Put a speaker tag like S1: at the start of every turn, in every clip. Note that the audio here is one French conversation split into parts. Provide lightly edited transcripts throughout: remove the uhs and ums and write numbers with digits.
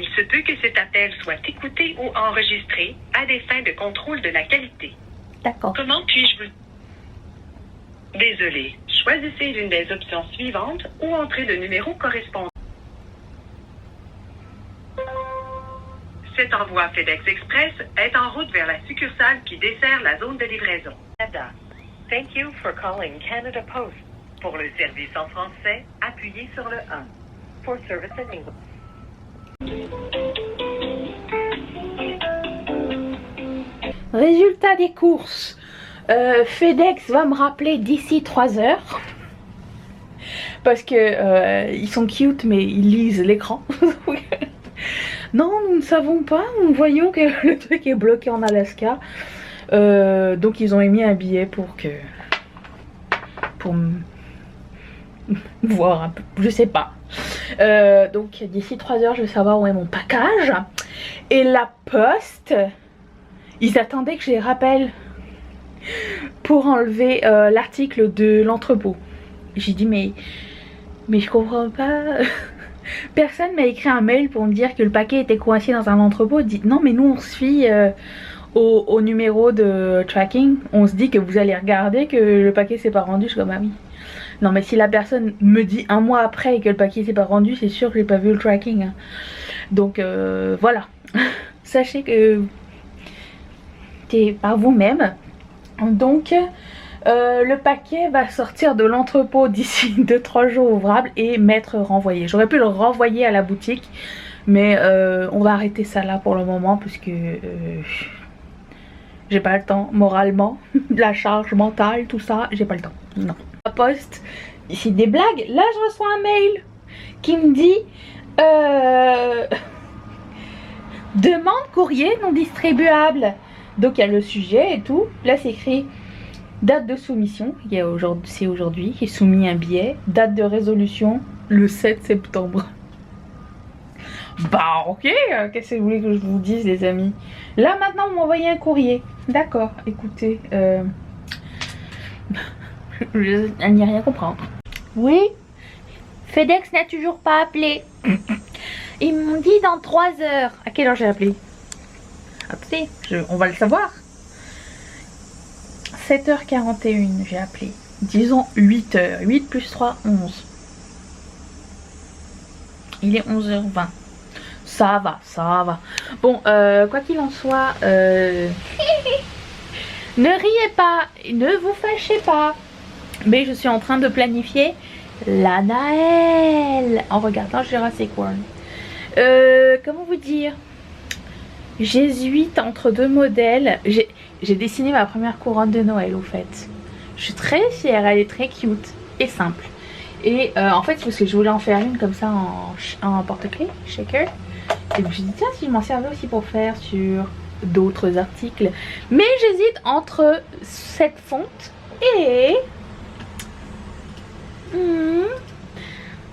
S1: Il se peut que cet appel soit écouté ou enregistré à des fins de contrôle de la qualité.
S2: D'accord.
S1: Comment puis-je vous... Désolé. Choisissez l'une des options suivantes ou entrez le numéro correspondant. Cet envoi FedEx Express est en route vers la succursale qui dessert la zone de livraison. Canada. Thank you for calling Canada Post. Pour le service en français, appuyez sur le 1. For service in English.
S2: Résultat des courses. FedEx va me rappeler d'ici 3 heures. Parce que ils sont cute mais ils lisent l'écran. Non, nous ne savons pas. Nous voyons que le truc est bloqué en Alaska. Donc ils ont émis un billet pour voir un peu. Je sais pas. Donc d'ici 3 heures je vais savoir où est mon package. Et la poste, ils attendaient que je les rappelle pour enlever l'article de l'entrepôt. J'ai dit mais je comprends pas. Personne m'a écrit un mail pour me dire que le paquet était coincé dans un entrepôt. Dit non mais nous on se fie au numéro de tracking. On se dit que vous allez regarder que le paquet s'est pas rendu. Je suis comme ah oui. Non mais si la personne me dit un mois après que le paquet s'est pas rendu, c'est sûr que j'ai pas vu le tracking. Hein. Donc voilà. Sachez que c'est par vous-même. Donc le paquet va sortir de l'entrepôt d'ici 2-3 jours ouvrables et m'être renvoyé. J'aurais pu le renvoyer à la boutique, mais on va arrêter ça là pour le moment puisque j'ai pas le temps moralement, la charge mentale, tout ça, j'ai pas le temps. Non. La poste, c'est des blagues. Là je reçois un mail qui me dit demande courrier non distribuable. Donc il y a le sujet et tout. Là c'est écrit date de soumission, c'est aujourd'hui, j'ai soumis un billet. Date de résolution, le 7 septembre. Bah ok, qu'est-ce que vous voulez que je vous dise les amis? Là maintenant vous m'envoyez un courrier. D'accord, écoutez, elle n'y a rien comprendre. Oui, FedEx n'a toujours pas appelé. Ils m'ont dit dans 3 heures. À quelle heure j'ai appelé? Attendez, on va le savoir. 7h41 j'ai appelé. Disons 8h. 8 plus 3, 11. Il est 11h20. Ça va, ça va. Bon, quoi qu'il en soit, ne riez pas, ne vous fâchez pas. Mais je suis en train de planifier la Noël en regardant Jurassic World. Comment vous dire? J'hésite entre 2 modèles. J'ai dessiné ma première couronne de Noël au fait. Je suis très fière, elle est très cute et simple. Et en fait, parce que je voulais en faire une comme ça en porte-clés, shaker. Et je me suis dit, tiens, si je m'en servais aussi pour faire sur d'autres articles. Mais j'hésite entre cette fonte et...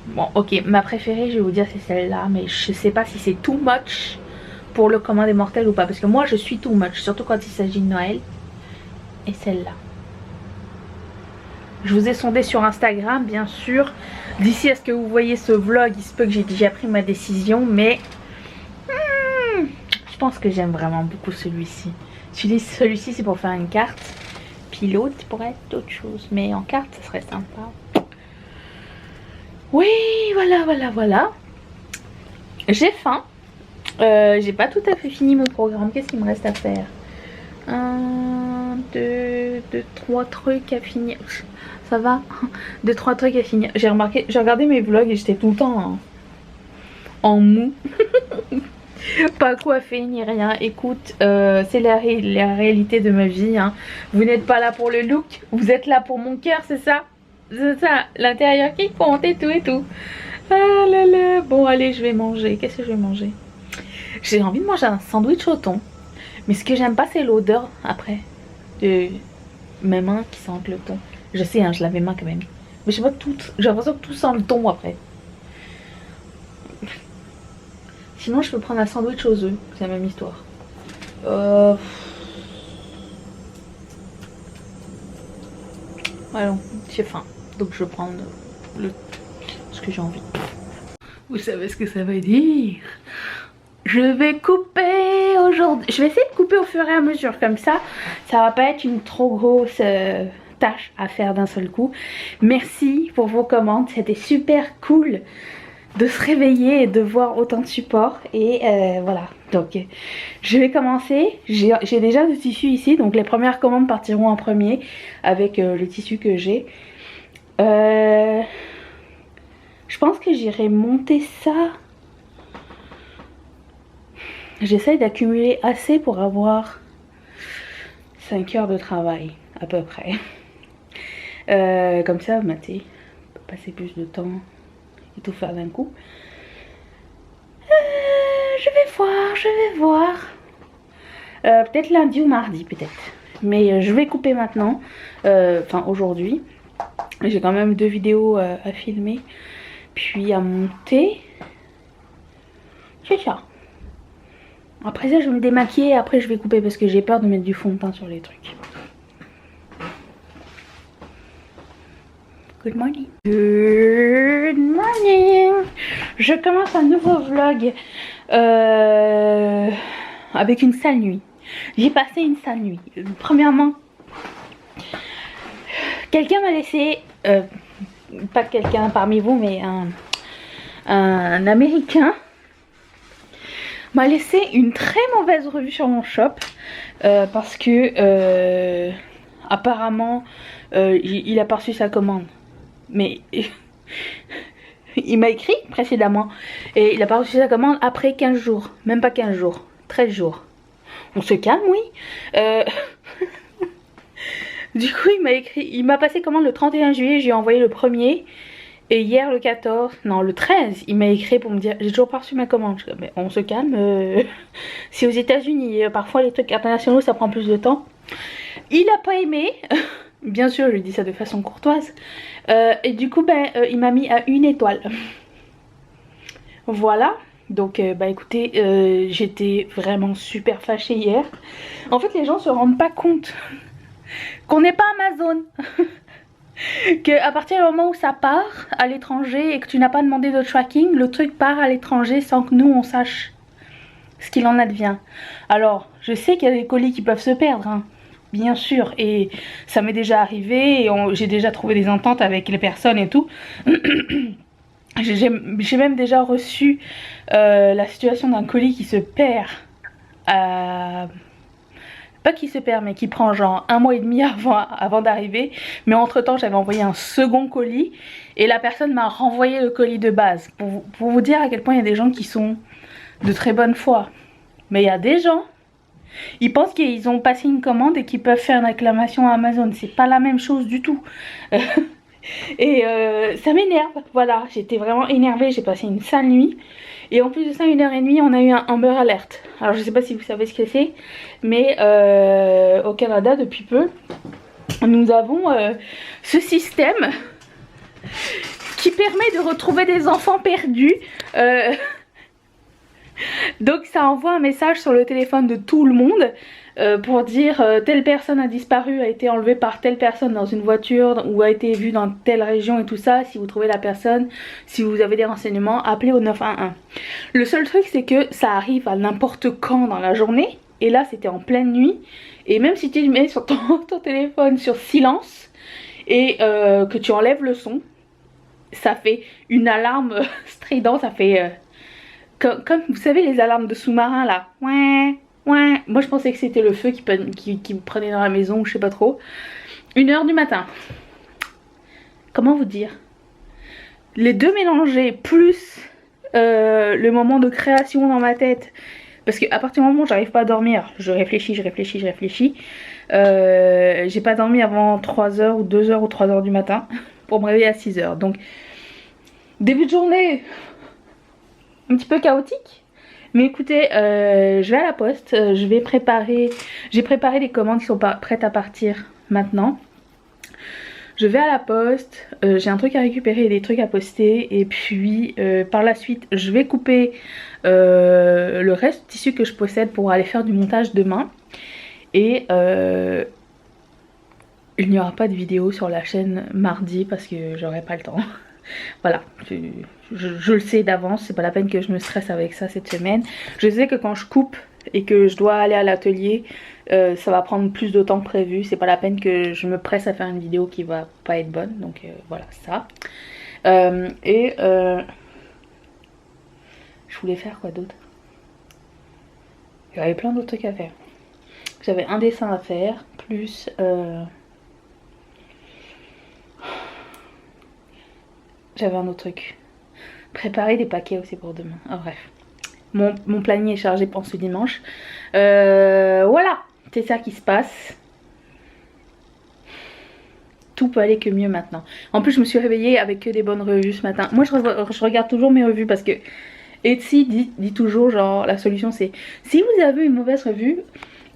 S2: Bon, ok, ma préférée, je vais vous dire, c'est celle-là. Mais je sais pas si c'est too much pour le commun des mortels ou pas. Parce que moi, je suis too much, surtout quand il s'agit de Noël. Et celle-là. Je vous ai sondé sur Instagram, bien sûr. D'ici à ce que vous voyez ce vlog, il se peut que j'ai déjà pris ma décision. Mais je pense que j'aime vraiment beaucoup celui-ci. Celui-ci, c'est pour faire une carte. Puis l'autre pourrait être autre chose. Mais en carte, ça serait sympa. Oui, voilà. J'ai faim. J'ai pas tout à fait fini mon programme. Qu'est-ce qu'il me reste à faire? 1, 2, 3 trucs à finir. Ça va? 2, 3 trucs à finir. J'ai remarqué, j'ai regardé mes vlogs et j'étais tout le temps en mou. Pas coiffée ni rien. Écoute, c'est la réalité de ma vie. Hein. Vous n'êtes pas là pour le look, vous êtes là pour mon cœur, c'est ça? C'est ça, l'intérieur qui compte et tout et tout. Ah là là. Bon allez, je vais manger. Qu'est-ce que je vais manger? J'ai envie de manger un sandwich au thon. Mais ce que j'aime pas, c'est l'odeur après de mes mains qui sentent le thon. Je sais, hein, je lave mes mains quand même. Mais je sais pas, j'ai l'impression que tout sent le thon après. Sinon, je peux prendre un sandwich aux œufs. C'est la même histoire. Allons, j'ai faim. Donc je vais prendre ce que j'ai envie. Vous savez ce que ça veut dire? je vais couper aujourd'hui. Je vais essayer de couper au fur et à mesure, comme ça va pas être une trop grosse tâche à faire d'un seul coup. Merci pour vos commandes, c'était super cool de se réveiller et de voir autant de support. Et voilà, donc je vais commencer. J'ai déjà du tissu ici, donc les premières commandes partiront en premier avec le tissu que j'ai. Je pense que j'irai monter ça. J'essaye d'accumuler assez pour avoir 5 heures de travail à peu près. Comme ça, Mathé peut passer plus de temps et tout faire d'un coup. Je vais voir. Peut-être lundi ou mardi, peut-être. Mais je vais couper maintenant. Enfin, aujourd'hui. J'ai quand même 2 vidéos à filmer. Puis à monter. C'est ça. Après ça, je vais me démaquiller et après je vais couper parce que j'ai peur de mettre du fond de teint sur les trucs. Good morning. Good morning. Je commence un nouveau vlog avec une sale nuit. J'ai passé une sale nuit. Premièrement, quelqu'un m'a laissé, pas quelqu'un parmi vous, mais un Américain m'a laissé une très mauvaise revue sur mon shop parce que apparemment il a pas reçu sa commande. Mais il m'a écrit précédemment et il a pas reçu sa commande après 15 jours. Même pas 15 jours, 13 jours. On se calme, oui. Du coup il m'a écrit, il m'a passé commande le 31 juillet, j'ai envoyé le 1er. Et hier le 14, non le 13, il m'a écrit pour me dire j'ai toujours pas reçu ma commande. Je dis, mais on se calme, c'est aux États-Unis, parfois les trucs internationaux ça prend plus de temps. Il a pas aimé, bien sûr je lui dis ça de façon courtoise, et du coup il m'a mis à 1 étoile. Voilà, donc bah écoutez, j'étais vraiment super fâchée hier. En fait les gens se rendent pas compte qu'on n'est pas Amazon. Que à partir du moment où ça part à l'étranger et que tu n'as pas demandé de tracking, le truc part à l'étranger sans que nous on sache ce qu'il en advient. Alors je sais qu'il y a des colis qui peuvent se perdre, hein, bien sûr, et ça m'est déjà arrivé et j'ai déjà trouvé des ententes avec les personnes et tout. J'ai même déjà reçu la situation d'un colis qui se perd pas qui se perd mais qui prend genre 1 mois et demi avant d'arriver, mais entre temps j'avais envoyé un second colis et la personne m'a renvoyé le colis de base pour vous dire à quel point il y a des gens qui sont de très bonne foi. Mais il y a des gens, ils pensent qu'ils ont passé une commande et qu'ils peuvent faire une réclamation à Amazon. C'est pas la même chose du tout. Et ça m'énerve, voilà, j'étais vraiment énervée, j'ai passé une sale nuit. Et en plus de ça, 1h30, on a eu un Amber Alert. Alors je sais pas si vous savez ce que c'est, mais au Canada, depuis peu, nous avons ce système qui permet de retrouver des enfants perdus. Donc ça envoie un message sur le téléphone de tout le monde pour dire telle personne a disparu, a été enlevée par telle personne dans une voiture ou a été vue dans telle région et tout ça. Si vous trouvez la personne, si vous avez des renseignements, appelez au 911. Le seul truc c'est que ça arrive à n'importe quand dans la journée et là c'était en pleine nuit et même si tu mets sur ton téléphone sur silence et que tu enlèves le son, ça fait une alarme stridente, ça fait comme vous savez les alarmes de sous-marin là. Ouais. Ouais, moi je pensais que c'était le feu qui me prenait dans la maison ou je sais pas trop. 1h du matin. Comment vous dire? Les deux mélangés plus le moment de création dans ma tête. Parce qu'à partir du moment où j'arrive pas à dormir, je réfléchis. J'ai pas dormi avant 3h ou 2h ou 3h du matin pour me réveiller à 6h. Donc début de journée un petit peu chaotique. Mais écoutez, je vais à la poste, j'ai préparé les commandes qui sont prêtes à partir maintenant. Je vais à la poste, j'ai un truc à récupérer et des trucs à poster. Et puis par la suite, je vais couper le reste du tissu que je possède pour aller faire du montage demain. Et il n'y aura pas de vidéo sur la chaîne mardi parce que j'aurai pas le temps. Voilà, Je le sais d'avance, c'est pas la peine que je me stresse avec ça cette semaine. Je sais que quand je coupe et que je dois aller à l'atelier, ça va prendre plus de temps que prévu. C'est pas la peine que je me presse à faire une vidéo qui va pas être bonne. Donc voilà ça. Je voulais faire quoi d'autre? Il y avait plein d'autres trucs à faire. J'avais un dessin à faire, plus... J'avais un autre truc. Préparer des paquets aussi pour demain. Ah, bref. Mon planning est chargé pour ce dimanche. Voilà. C'est ça qui se passe. Tout peut aller que mieux maintenant. En plus, je me suis réveillée avec que des bonnes revues ce matin. Moi, je regarde toujours mes revues parce que Etsy dit toujours, genre, la solution c'est si vous avez une mauvaise revue,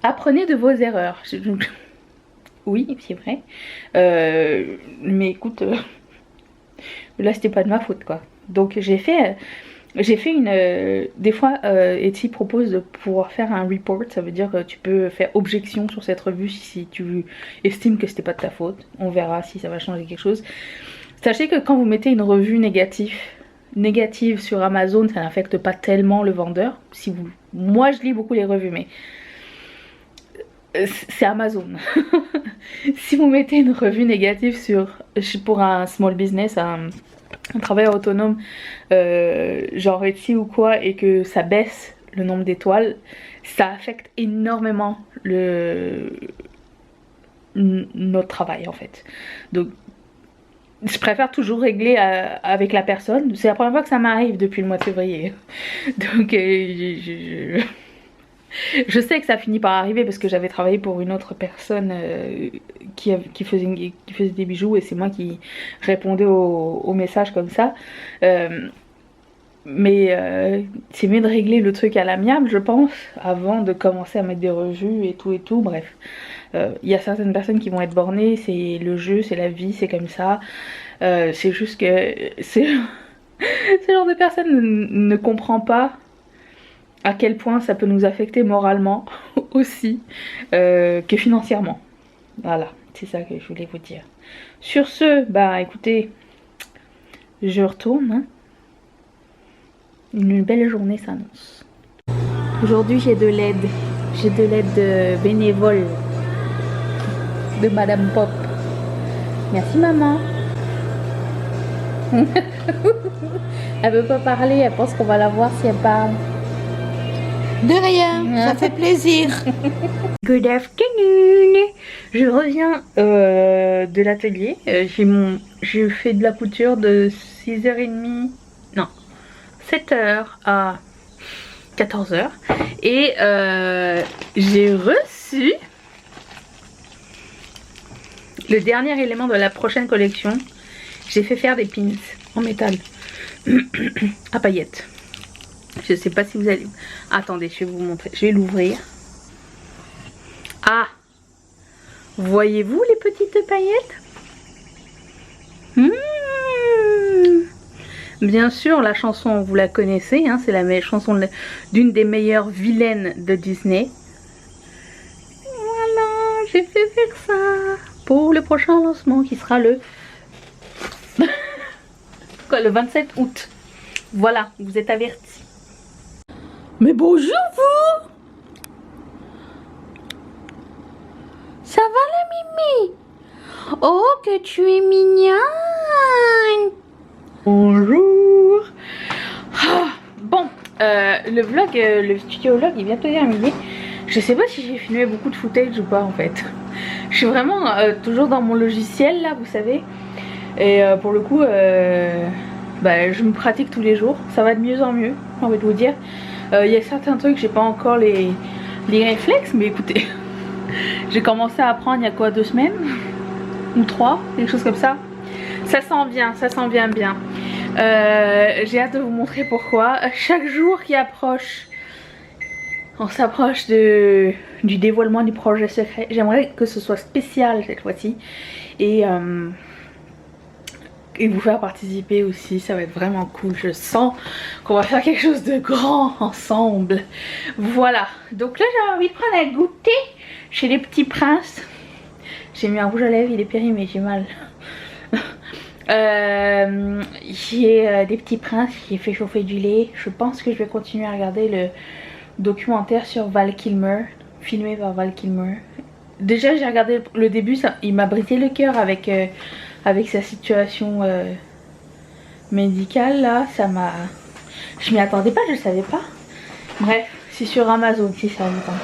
S2: apprenez de vos erreurs. Oui, c'est vrai. Mais écoute, là c'était pas de ma faute quoi. Donc j'ai fait une... des fois, Etsy propose de pouvoir faire un report. Ça veut dire que tu peux faire objection sur cette revue si tu estimes que c'était pas de ta faute. On verra si ça va changer quelque chose. Sachez que quand vous mettez une revue négative sur Amazon, ça n'affecte pas tellement le vendeur. Moi je lis beaucoup les revues, mais c'est Amazon. Si vous mettez une revue négative pour un small business, un travailleur autonome, genre Etsy ou quoi, et que ça baisse le nombre d'étoiles, ça affecte énormément notre travail en fait. Donc je préfère toujours régler avec la personne. C'est la première fois que ça m'arrive depuis le mois de février. Donc je sais que ça finit par arriver parce que j'avais travaillé pour une autre personne qui faisait des bijoux, et c'est moi qui répondais aux messages comme ça. Mais c'est mieux de régler le truc à l'amiable, je pense, avant de commencer à mettre des revues et tout. Bref, il y a certaines personnes qui vont être bornées, c'est le jeu, c'est la vie, c'est comme ça. C'est juste que ce genre de personne ne comprend pas à quel point ça peut nous affecter moralement aussi que financièrement. Voilà, c'est ça que je voulais vous dire. Sur ce, bah écoutez, je retourne. Hein. Une belle journée s'annonce. Aujourd'hui j'ai de l'aide. J'ai de l'aide bénévole de Madame Pop. Merci maman. Elle veut pas parler, elle pense qu'on va la voir si elle parle.
S3: De rien, ça fait plaisir.
S2: Good afternoon. Je reviens de l'atelier. J'ai fait de la couture de 6h30, non, 7h à 14h. Et j'ai reçu le dernier élément de la prochaine collection. J'ai fait faire des pins en métal à paillettes. Je sais pas si vous allez... Attendez, je vais vous montrer. Je vais l'ouvrir. Ah! Voyez-vous les petites paillettes? Bien sûr, la chanson, vous la connaissez. Hein, c'est la chanson d'une des meilleures vilaines de Disney. Voilà, j'ai fait faire ça pour le prochain lancement qui sera le... Quoi, le 27 août. Voilà, vous êtes avertis.
S3: Mais bonjour vous. Ça va la Mimi? Oh que tu es mignonne.
S2: Bonjour. Bon, le vlog, le studio vlog est bientôt terminé. Je sais pas si j'ai filmé beaucoup de footage ou pas en fait. Je suis vraiment toujours dans mon logiciel là, vous savez. Et pour le coup, bah, je me pratique tous les jours. Ça va de mieux en mieux, j'ai envie de vous dire. Il y a certains trucs, j'ai pas encore les réflexes, mais écoutez, j'ai commencé à apprendre il y a quoi, 2 semaines ou 3, quelque chose comme ça. Ça sent bien, ça sent bien. J'ai hâte de vous montrer pourquoi. Chaque jour qui approche, on s'approche du dévoilement du projet secret. J'aimerais que ce soit spécial cette fois-ci et vous faire participer aussi, ça va être vraiment cool. Je sens qu'on va faire quelque chose de grand ensemble. Voilà, donc là j'ai envie de prendre un goûter chez les petits princes. J'ai mis un rouge à lèvres, il est périmé, j'ai mal. J'ai des petits princes, j'ai fait chauffer du lait. Je pense que je vais continuer à regarder le documentaire sur Val Kilmer, filmé par Val Kilmer. Déjà j'ai regardé le début, il m'a brisé le cœur avec, avec sa situation médicale là. Ça m'a... Je m'y attendais pas, je savais pas. Bref, c'est sur Amazon si ça vous tente.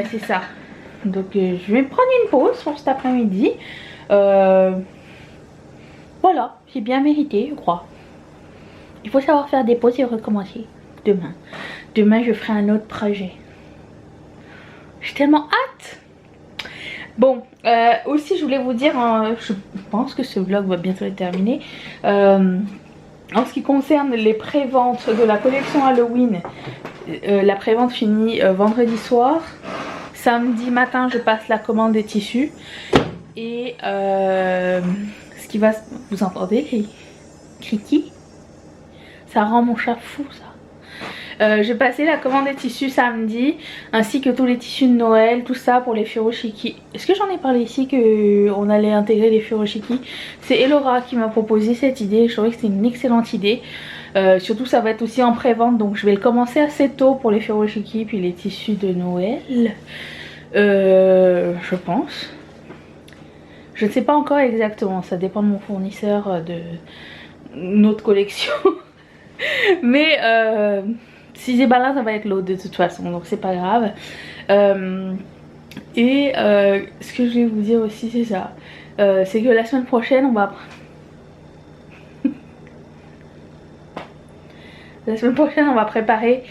S2: C'est ça. Donc je vais me prendre une pause pour cet après-midi. Voilà, j'ai bien mérité, je crois. Il faut savoir faire des pauses et recommencer demain. Demain, je ferai un autre projet. J'ai tellement hâte. Bon, aussi, je voulais vous dire, je pense que ce vlog va bientôt être terminé. En ce qui concerne les préventes de la collection Halloween, la prévente finit vendredi soir. Samedi matin, je passe la commande des tissus. Et ce qui va... Vous entendez les criquis? Ça rend mon chat fou, ça. J'ai passé la commande des tissus samedi, ainsi que tous les tissus de Noël, tout ça pour les furoshiki. Est-ce que j'en ai parlé ici qu'on allait intégrer les furoshiki? C'est Elora qui m'a proposé cette idée, je trouvais que c'était une excellente idée. Surtout ça va être aussi en pré-vente, donc je vais le commencer assez tôt pour les furoshiki, puis les tissus de Noël. Je pense. Je ne sais pas encore exactement, ça dépend de mon fournisseur de notre collection. Mais si j'ai pas là, ça va être l'autre de toute façon, donc c'est pas grave. Ce que je vais vous dire aussi, c'est ça. C'est que la semaine prochaine, on va... La semaine prochaine, on va préparer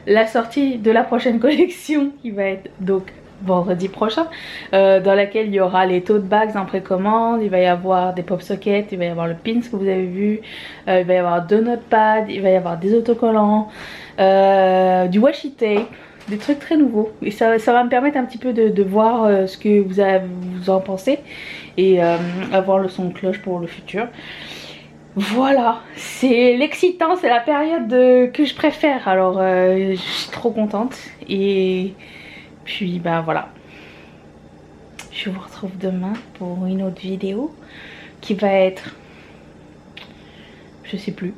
S2: la sortie de la prochaine collection qui va être donc vendredi prochain, dans laquelle il y aura les tote bags en précommande, il va y avoir des pop sockets, il va y avoir le pins que vous avez vu, il va y avoir 2 notepads, il va y avoir des autocollants, du washi tape, des trucs très nouveaux. Et ça va me permettre un petit peu de voir ce que vous en pensez et avoir le son de cloche pour le futur. Voilà, c'est l'excitant, c'est la période que je préfère, alors je suis trop contente. Et puis bah voilà, je vous retrouve demain pour une autre vidéo qui va être, je sais plus,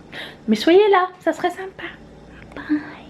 S2: mais soyez là, ça serait sympa. Bye.